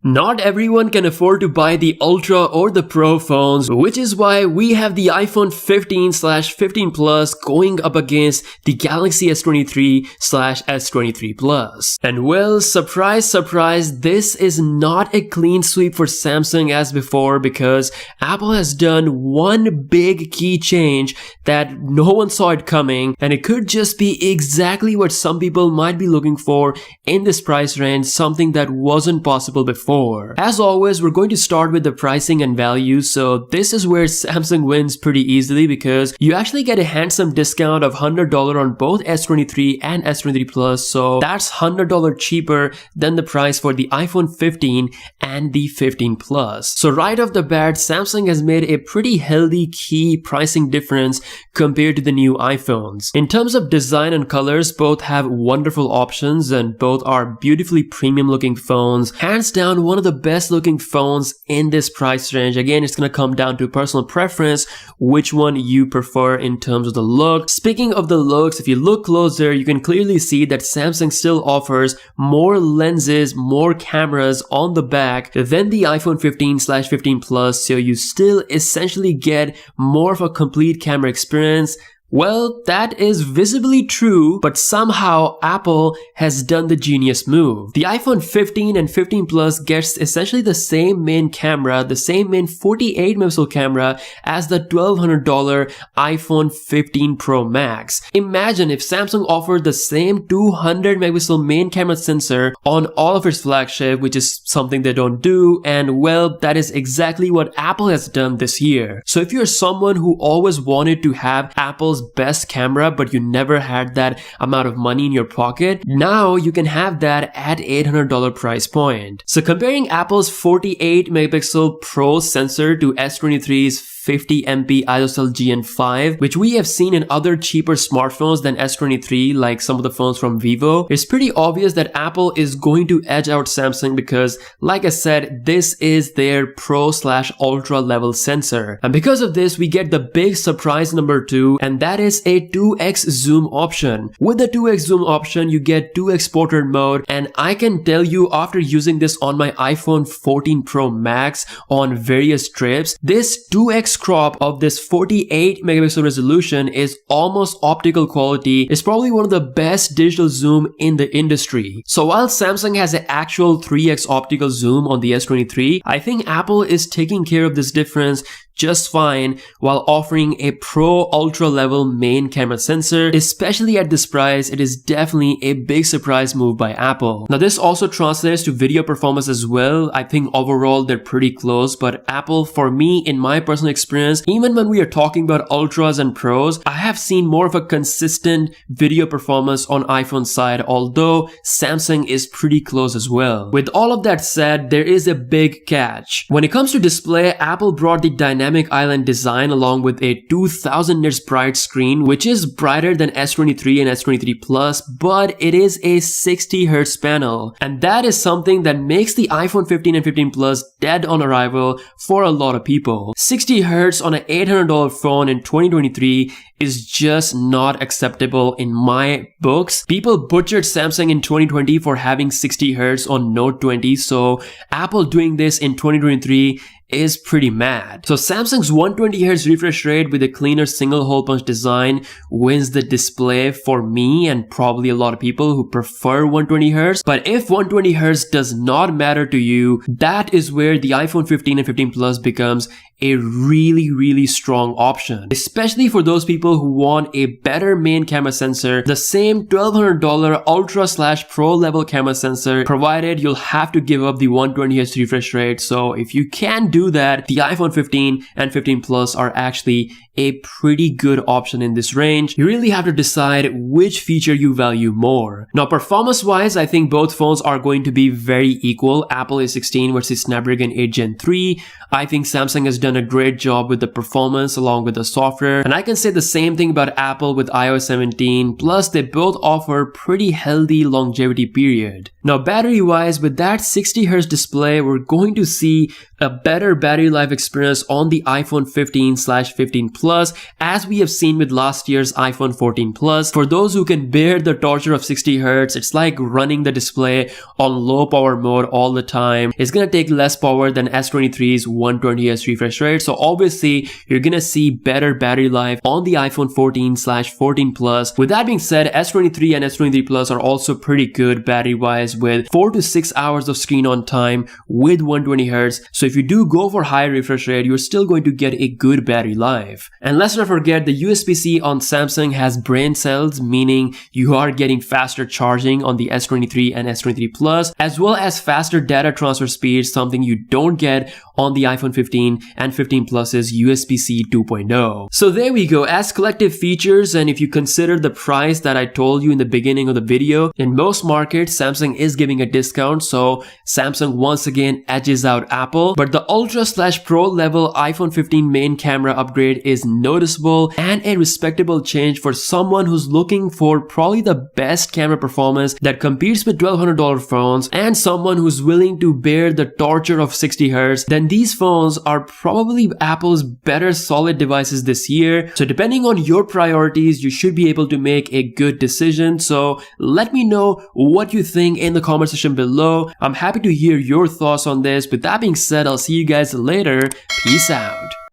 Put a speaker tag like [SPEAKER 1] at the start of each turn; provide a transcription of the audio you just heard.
[SPEAKER 1] Not everyone can afford to buy the Ultra or the Pro phones, which is why we have the iPhone 15/15 Plus going up against the Galaxy S23/S23 Plus. And well, surprise, surprise, this is not a clean sweep for Samsung as before, because Apple has done one big key change that no one saw it coming, and it could just be exactly what some people might be looking for in this price range, something that wasn't possible before. As always, we're going to start with the pricing and value, so this is where Samsung wins pretty easily because you actually get a handsome discount of $100 on both S23 and S23 Plus, so that's $100 cheaper than the price for the iPhone 15 and the 15 Plus. So right off the bat, Samsung has made a pretty healthy key pricing difference compared to the new iPhones. In terms of design and colors, both have wonderful options and both are beautifully premium looking phones. Hands down, one of the best looking phones in this price range. Again, it's gonna come down to personal preference, which one you prefer in terms of the look. Speaking of the looks, if you look closer, you can clearly see that Samsung still offers more lenses, more cameras on the back than the iPhone 15/15 Plus, so you still essentially get more of a complete camera experience. Well, that is visibly true, but somehow Apple has done the genius move. The iPhone 15 and 15 Plus gets essentially the same main camera, the same main 48 megapixel camera as the $1,200 iPhone 15 Pro Max. Imagine if Samsung offered the same 200 megapixel main camera sensor on all of its flagship, which is something they don't do, and well, that is exactly what Apple has done this year. So if you're someone who always wanted to have Apple's best camera but you never had that amount of money in your pocket, now you can have that at $800 price point. So comparing Apple's 48 megapixel Pro sensor to S23's 50 MP ISO GN5, which we have seen in other cheaper smartphones than S23, like some of the phones from Vivo, it's pretty obvious that Apple is going to edge out Samsung because, like I said, this is their Pro/Ultra level sensor. And because of this, we get the big surprise number 2, and that is a 2x zoom option. With the 2x zoom option, you get 2x portrait mode, and I can tell you after using this on my iPhone 14 Pro Max on various trips, this 2x crop of this 48 megapixel resolution is almost optical quality. It's probably one of the best digital zoom in the industry. So while Samsung has an actual 3x optical zoom on the S23, I think Apple is taking care of this difference just fine while offering a Pro Ultra level main camera sensor. Especially at this price, it is definitely a big surprise move by Apple. Now this also translates to video performance as well. I think overall they're pretty close, but Apple, for me, in my personal experience, even when we are talking about Ultras and Pros, I have seen more of a consistent video performance on iPhone side, although Samsung is pretty close as well. With all of that said, there is a big catch. When it comes to display, Apple brought the dynamic island design along with a 2000 nits bright screen, which is brighter than S23 and S23 Plus, but it is a 60Hz panel, and that is something that makes the iPhone 15 and 15 Plus dead on arrival for a lot of people. 60Hz on an $800 phone in 2023 is just not acceptable in my books. People butchered Samsung in 2020 for having 60Hz on Note 20, so Apple doing this in 2023 is pretty mad. So Samsung's 120Hz refresh rate with a cleaner single hole punch design wins the display for me and probably a lot of people who prefer 120Hz. But if 120Hz does not matter to you, that is where the iPhone 15 and 15 Plus becomes a really strong option, especially for those people who want a better main camera sensor. The same $1,200 Ultra/Pro level camera sensor, provided you'll have to give up the 120Hz refresh rate. So if you can do that, the iPhone 15 and 15 Plus are actually a pretty good option in this range. You really have to decide which feature you value more. Now performance wise, I think both phones are going to be very equal. Apple A16 versus Snapdragon 8 Gen 3. I think Samsung has done a great job with the performance along with the software, and I can say the same thing about Apple with iOS 17, plus they both offer pretty healthy longevity period. Now battery wise, with that 60Hz display, we're going to see a better battery life experience on the iPhone 15/15 Plus, as we have seen with last year's iPhone 14 Plus. For those who can bear the torture of 60 Hz, it's like running the display on low power mode all the time. It's gonna take less power than S23's 120 Hz refresh rate, so obviously you're gonna see better battery life on the iPhone 14/14 Plus. With that being said, S23 and S23 Plus are also pretty good battery wise, with 4 to 6 hours of screen on time with 120 Hz. So if you do go for high refresh rate, you're still going to get a good battery life. And let's not forget, the USB-C on Samsung has brain cells, meaning you are getting faster charging on the S23 and S23 Plus, as well as faster data transfer speeds, something you don't get on the iPhone 15 and 15 Plus's USB-C 2.0. So there we go. As collective features, and if you consider the price that I told you in the beginning of the video, in most markets Samsung is giving a discount, so Samsung once again edges out Apple. But the Ultra/Pro level iPhone 15 main camera upgrade is noticeable and a respectable change for someone who's looking for probably the best camera performance that competes with $1,200 phones, and someone who's willing to bear the torture of 60 Hz. Then these phones are probably Apple's better solid devices this year. So depending on your priorities, you should be able to make a good decision. So let me know what you think in the comment section below. I'm happy to hear your thoughts on this. With that being said, I'll see you guys later. Peace out.